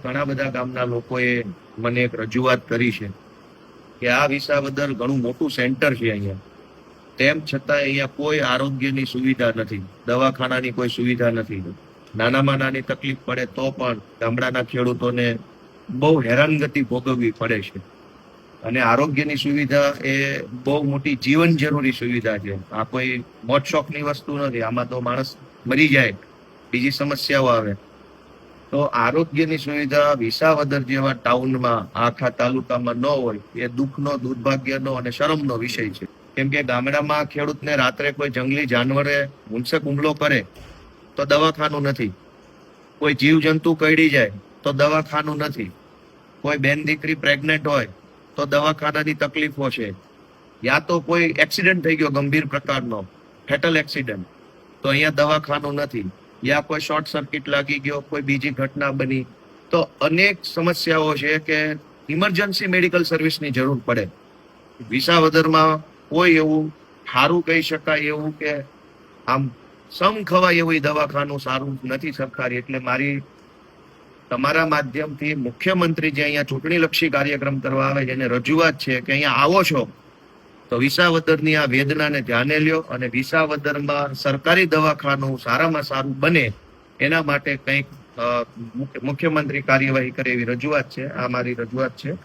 ઘણા બધા ગામના લોકોએ મને એક રજૂઆત કરી છે કે આ વિસાવદર ઘણું મોટું સેન્ટર છે અહીંયા, તેમ છતાં અહીંયા કોઈ આરોગ્યની સુવિધા નથી, દવાખાનાની કોઈ સુવિધા નથી. નાનામાં નાની તકલીફ પડે તો પણ ગામડાના ખેડૂતોને બહુ હેરાનગતિ ભોગવવી પડે છે. અને આરોગ્યની સુવિધા એ બહુ મોટી જીવન જરૂરી સુવિધા છે. આ કોઈ મોજ શોખની વસ્તુ નથી. આમાં તો માણસ મરી જાય, બીજી સમસ્યાઓ આવે. તો આરોગ્યની સુવિધા વિસાવદર જેવા ટાઉનમાં, આખા તાલુકામાં ન હોય એ દુઃખનો, દુર્ભાગ્યનો અને શરમનો વિષય છે. કેમ કે ગામડામાં ખેડૂતને રાત્રે કોઈ જંગલી જાનવરે હિંસક હુમલો કરે તો દવાખાનું નથી, કોઈ જીવજંતુ કરડી જાય તો દવાખાનું નથી, કોઈ બેન દીકરી પ્રેગ્નેન્ટ હોય તો દવાખાનાની તકલીફો છે, યા તો કોઈ એક્સિડન્ટ થઈ ગયો ગંભીર પ્રકારનો, ફેટલ એક્સિડન્ટ, તો અહીંયા દવાખાનું નથી, યા કોઈ શોર્ટ સર્કિટ લાગી ગયો, કોઈ બીજી ઘટના બની, તો અનેક સમસ્યાઓ છે કે ઇમરજન્સી મેડિકલ સર્વિસની જરૂર પડે. વિસાવદરમાં કોઈ એવું સારું કહી શકાય એવું કે આમ સમ ખવાય એવું દવાખાનું સારું નથી સરકારી. એટલે મારી તમારા માધ્યમથી મુખ્યમંત્રી જે અહીંયા ચૂંટણીલક્ષી કાર્યક્રમ કરવા આવે છે એને રજૂઆત છે કે અહીંયા આવો છો તો વિસાવદરની આ વેદનાને ધ્યાને લ્યો અને વિસાવદરમાં સરકારી દવાખાનું સારામાં સારું બને એના માટે કંઈક મુખ્યમંત્રી કાર્યવાહી કરે એવી રજૂઆત છે. આ મારી રજૂઆત છે.